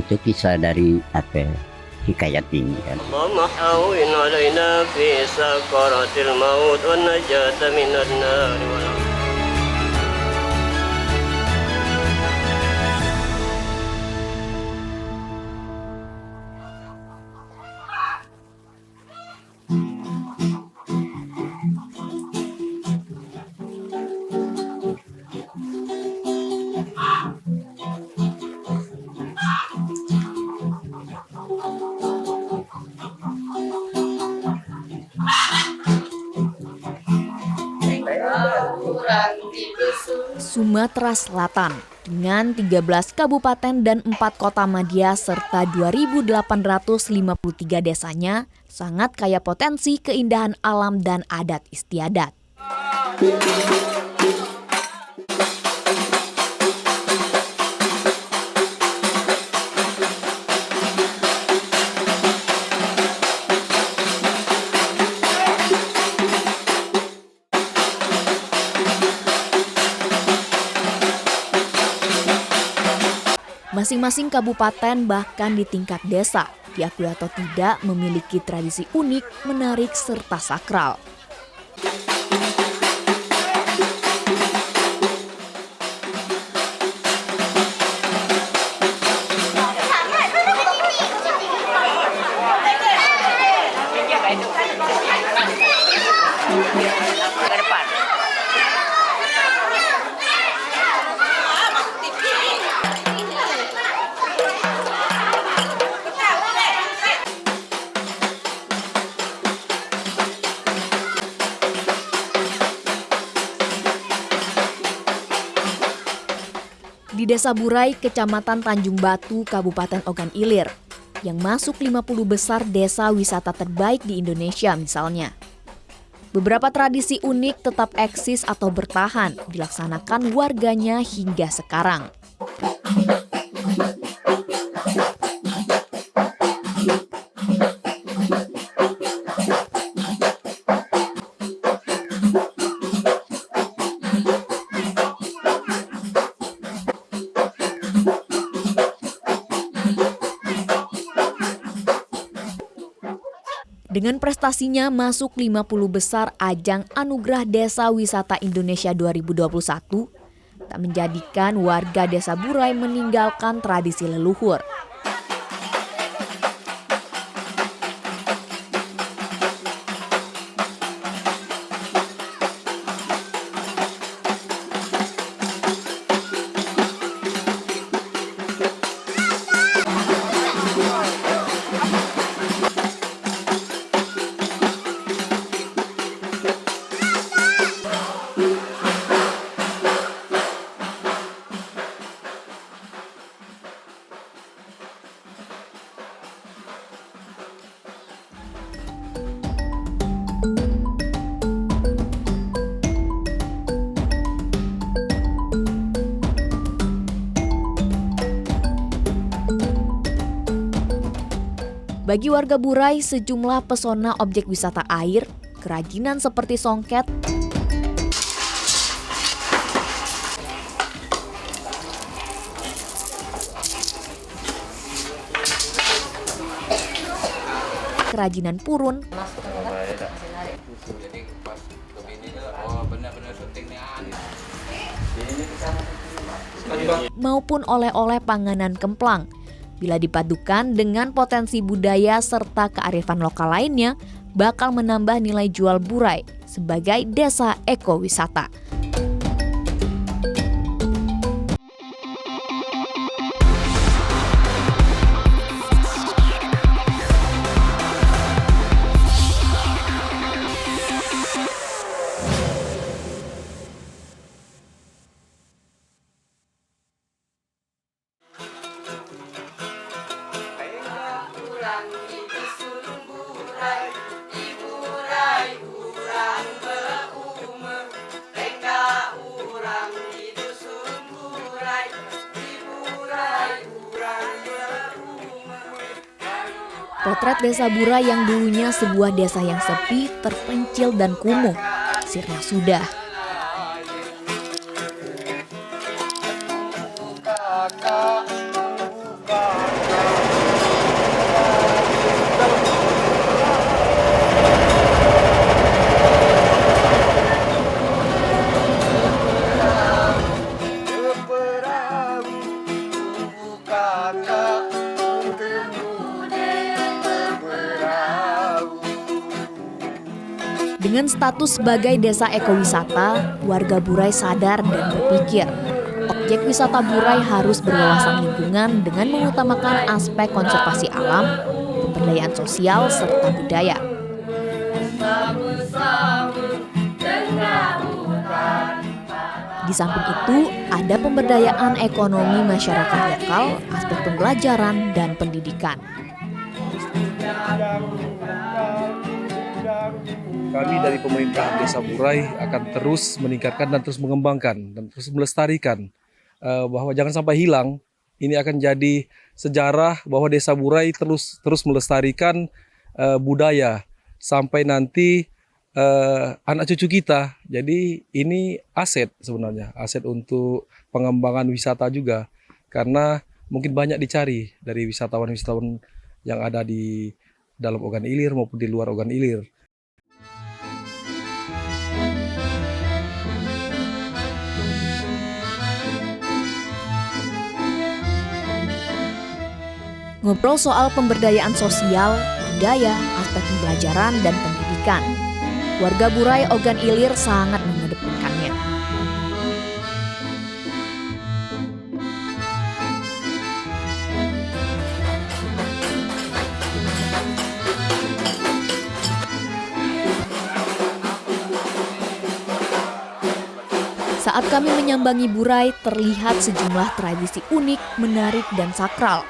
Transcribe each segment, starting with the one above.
Itu kisah dari hikayat ini kan. اللهم حاوين علينا في سكرات الموت والنجاة من النار Sumatera Selatan dengan 13 kabupaten dan 4 kota madya serta 2.853 desanya sangat kaya potensi keindahan alam dan adat istiadat. Masing-masing kabupaten bahkan di tingkat desa, diakui atau tidak, memiliki tradisi unik, menarik, serta sakral. Di Desa Burai, Kecamatan Tanjung Batu, Kabupaten Ogan Ilir, yang masuk 50 besar desa wisata terbaik di Indonesia misalnya. Beberapa tradisi unik tetap eksis atau bertahan dilaksanakan warganya hingga sekarang. Dengan prestasinya masuk 50 besar ajang Anugerah Desa Wisata Indonesia 2021, tak menjadikan warga Desa Burai meninggalkan tradisi leluhur. Bagi warga Burai, sejumlah pesona objek wisata air, kerajinan seperti songket, kerajinan purun, maupun oleh-oleh panganan kemplang. Bila dipadukan dengan potensi budaya serta kearifan lokal lainnya, bakal menambah nilai jual Burai sebagai desa ekowisata. Potret Desa Burai yang dulunya sebuah desa yang sepi, terpencil dan kumuh, sirna sudah. Dengan status sebagai desa ekowisata, warga Burai sadar dan berpikir, objek wisata Burai harus berwawasan lingkungan dengan mengutamakan aspek konservasi alam, pemberdayaan sosial, serta budaya. Di samping itu, ada pemberdayaan ekonomi masyarakat lokal, aspek pembelajaran, dan pendidikan. Kami dari pemerintahan Desa Burai akan terus meningkatkan dan terus mengembangkan dan terus melestarikan bahwa jangan sampai hilang. Ini akan jadi sejarah bahwa Desa Burai terus melestarikan budaya sampai nanti anak cucu kita. Jadi ini aset sebenarnya, aset untuk pengembangan wisata juga. Karena mungkin banyak dicari dari wisatawan-wisatawan yang ada di dalam Ogan Ilir maupun di luar Ogan Ilir. Ngobrol soal pemberdayaan sosial, budaya, aspek pembelajaran, dan pendidikan. Warga Burai Ogan Ilir sangat mengedepankannya. Saat kami menyambangi Burai, terlihat sejumlah tradisi unik, menarik, dan sakral.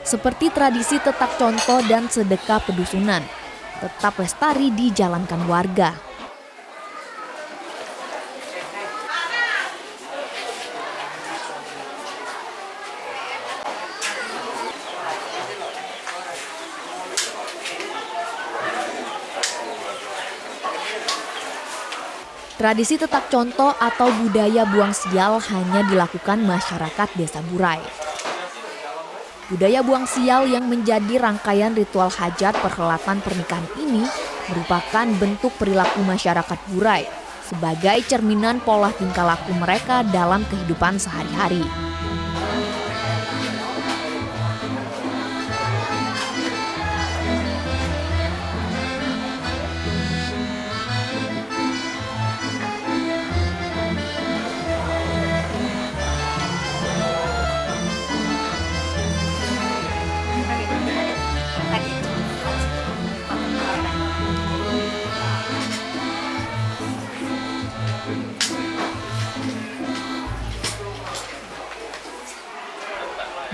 Seperti tradisi tetak contoh dan sedekah pedusunan, tetap lestari dijalankan warga. Tradisi tetak contoh atau budaya buang sial hanya dilakukan masyarakat Desa Burai. Budaya buang sial yang menjadi rangkaian ritual hajat perhelatan pernikahan ini merupakan bentuk perilaku masyarakat Burai sebagai cerminan pola tingkah laku mereka dalam kehidupan sehari-hari.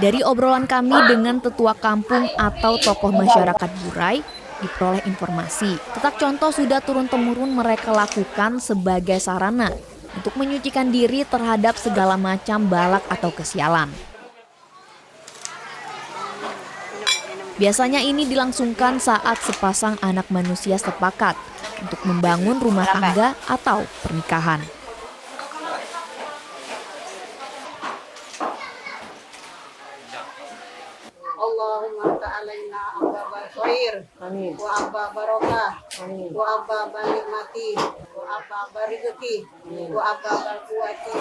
Dari obrolan kami dengan tetua kampung atau tokoh masyarakat Burai, diperoleh informasi tetak contoh sudah turun-temurun mereka lakukan sebagai sarana untuk menyucikan diri terhadap segala macam balak atau kesialan. Biasanya ini dilangsungkan saat sepasang anak manusia sepakat untuk membangun rumah tangga atau pernikahan. Allahumma ta'alaina abba khair wa abba barokah wa abba nikmati wa abba barizki wa abba kuwati.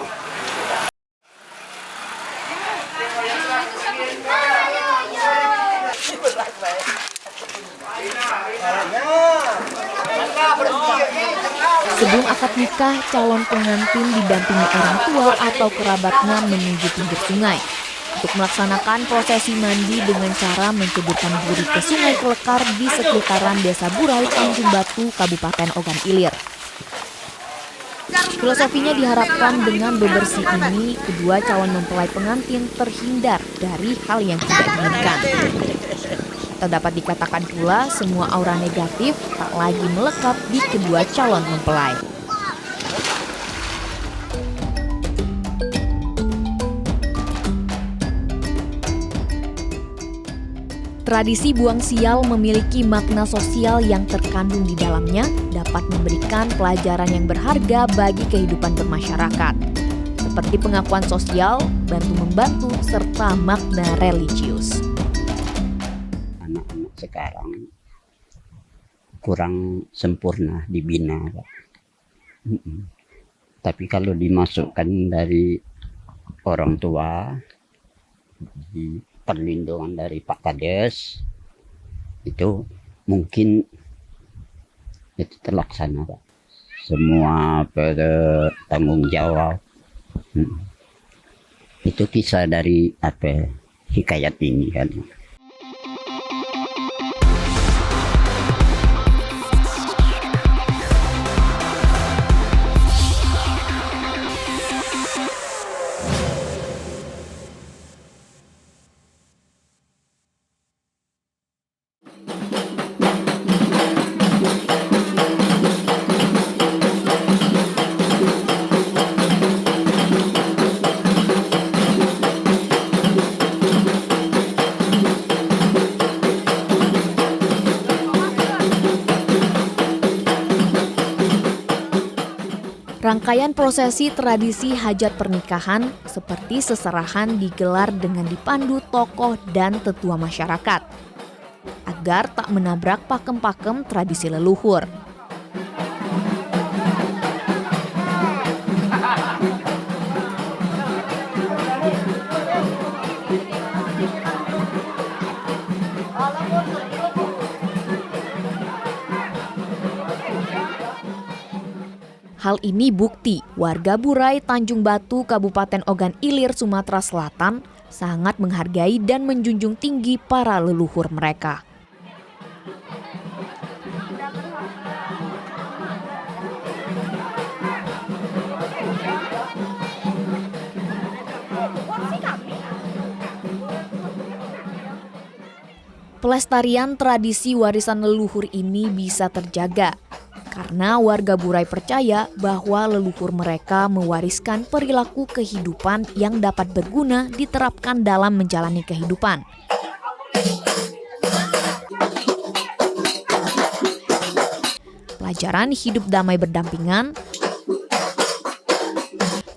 Sebelum akad nikah, calon pengantin didampingi orang tua atau kerabatnya menuju pinggir sungai untuk melaksanakan prosesi mandi dengan cara menceburkan buri ke sungai Kelekar di sekitaran Desa Burai, Tanjung Batu, Kabupaten Ogan Ilir. Filosofinya diharapkan dengan bebersih ini, kedua calon mempelai pengantin terhindar dari hal yang tidak diinginkan. Atau dapat dikatakan pula, semua aura negatif tak lagi melekat di kedua calon mempelai. Tradisi buang sial memiliki makna sosial yang terkandung di dalamnya, dapat memberikan pelajaran yang berharga bagi kehidupan bermasyarakat, seperti pengakuan sosial, bantu-membantu, serta makna religius. Anak-anak sekarang kurang sempurna dibina, Pak. Tapi kalau dimasukkan dari orang tua, di perlindungan dari Pak Kades, itu mungkin itu terlaksana, Pak. Semua bertanggung jawab. Itu kisah dari hikayat ini kan. Rangkaian prosesi tradisi hajat pernikahan seperti seserahan digelar dengan dipandu tokoh dan tetua masyarakat agar tak menabrak pakem-pakem tradisi leluhur. Hal ini bukti warga Burai, Tanjung Batu, Kabupaten Ogan Ilir, Sumatera Selatan sangat menghargai dan menjunjung tinggi para leluhur mereka. Pelestarian tradisi warisan leluhur ini bisa terjaga karena warga Burai percaya bahwa leluhur mereka mewariskan perilaku kehidupan yang dapat berguna diterapkan dalam menjalani kehidupan. Pelajaran hidup damai berdampingan,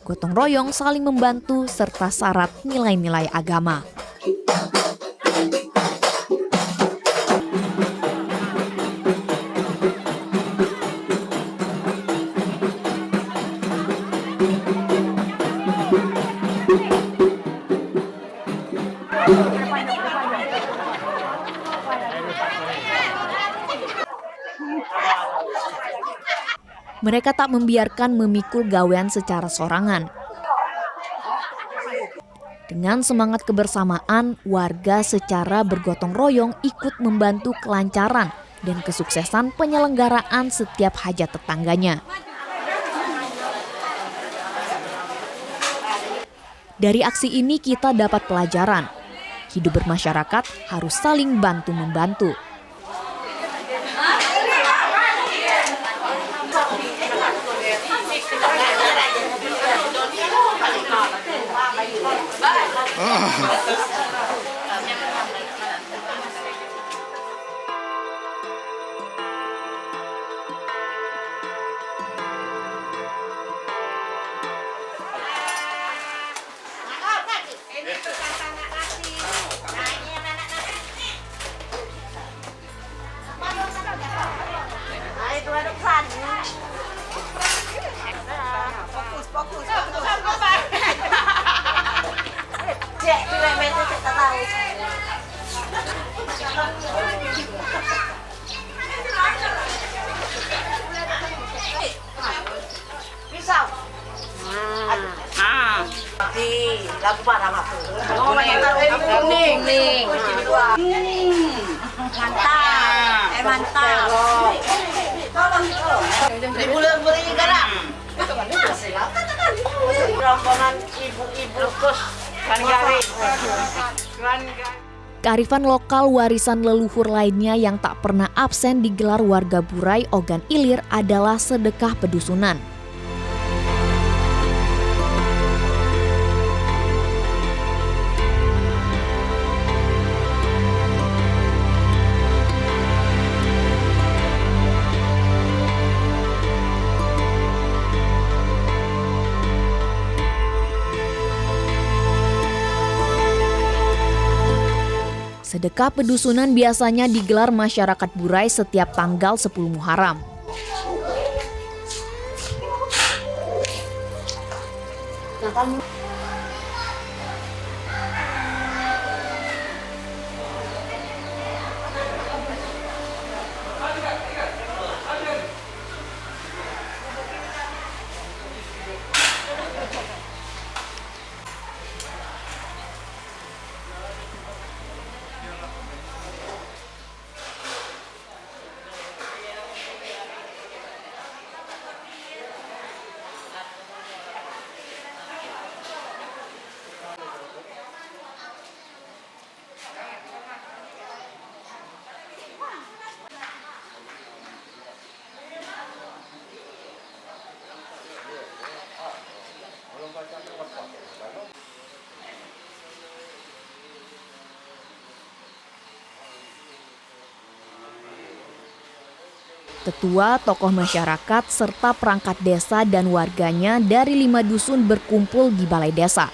gotong royong, saling membantu, serta syarat nilai-nilai agama. Mereka tak membiarkan memikul gawean secara sorangan. Dengan semangat kebersamaan, warga secara bergotong royong ikut membantu kelancaran dan kesuksesan penyelenggaraan setiap hajat tetangganya. Dari aksi ini kita dapat pelajaran. Hidup bermasyarakat harus saling bantu-membantu. Mantap. Rombongan ibu-ibu Kearifan lokal warisan leluhur lainnya yang tak pernah absen digelar warga Burai, Ogan Ilir adalah sedekah pedusunan. Sedekah pedusunan biasanya digelar masyarakat Burai setiap tanggal 10 Muharram. Tetua, tokoh masyarakat, serta perangkat desa dan warganya dari 5 dusun berkumpul di balai desa.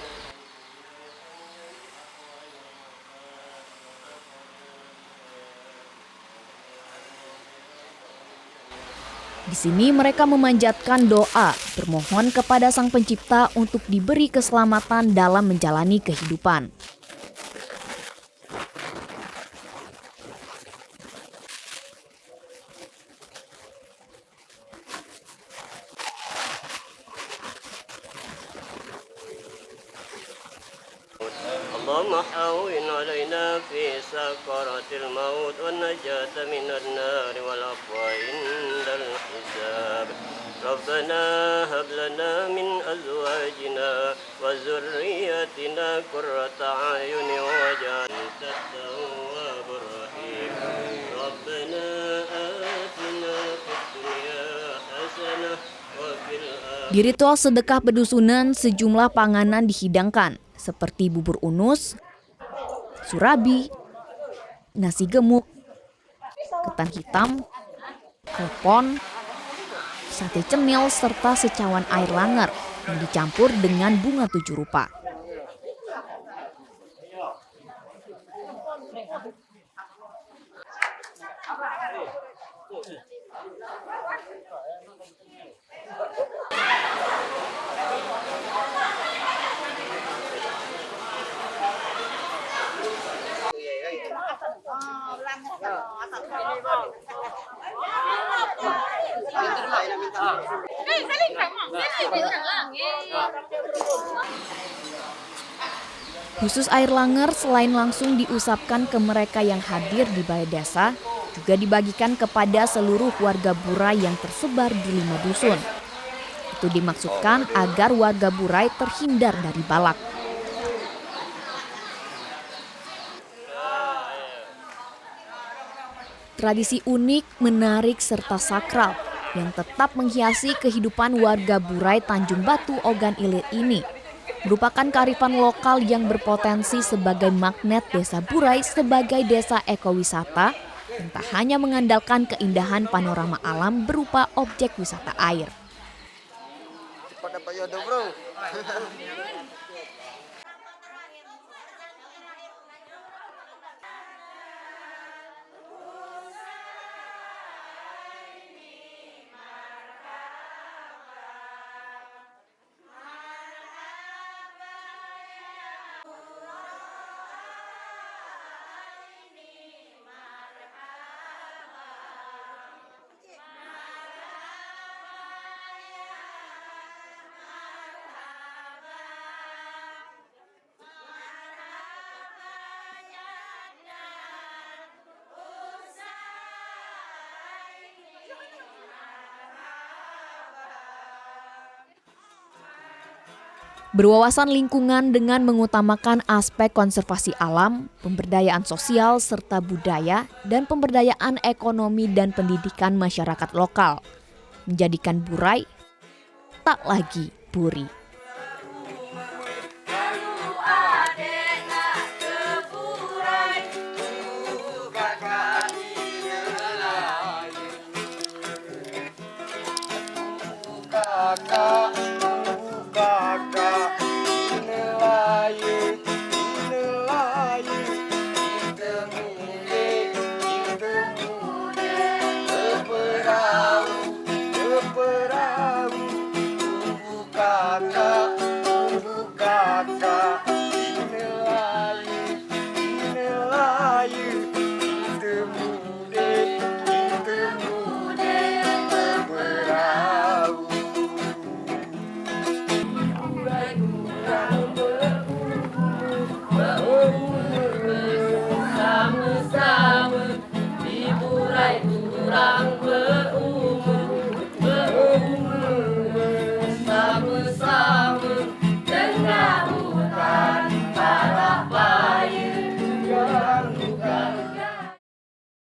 Di sini mereka memanjatkan doa, bermohon kepada Sang Pencipta untuk diberi keselamatan dalam menjalani kehidupan. اللهم حاوين علينا في سكرات الموت والنجاة من النار والعفو عند الحساب ربنا هب لنا من أزواجنا وذرياتنا قرة أعين واجعلنا التواب الرحيم ربنا آتنا في الدنيا حسنة وفي الآخرة. Di ritual sedekah pedusunan, sejumlah panganan dihidangkan, seperti bubur unus, surabi, nasi gemuk, ketan hitam, klepon, sate cemil, serta secawan air langer yang dicampur dengan bunga 7 rupa. Khusus air langer selain langsung diusapkan ke mereka yang hadir di balai desa, juga dibagikan kepada seluruh warga Burai yang tersebar di 5 dusun. Itu dimaksudkan agar warga Burai terhindar dari balak. Tradisi unik, menarik, serta sakral yang tetap menghiasi kehidupan warga Burai Tanjung Batu Ogan Ilir ini merupakan kearifan lokal yang berpotensi sebagai magnet desa Burai sebagai desa ekowisata yang tak hanya mengandalkan keindahan panorama alam berupa objek wisata air. Cepat dapat jodoh, bro. Berwawasan lingkungan dengan mengutamakan aspek konservasi alam, pemberdayaan sosial serta budaya, dan pemberdayaan ekonomi dan pendidikan masyarakat lokal, menjadikan Burai tak lagi buri.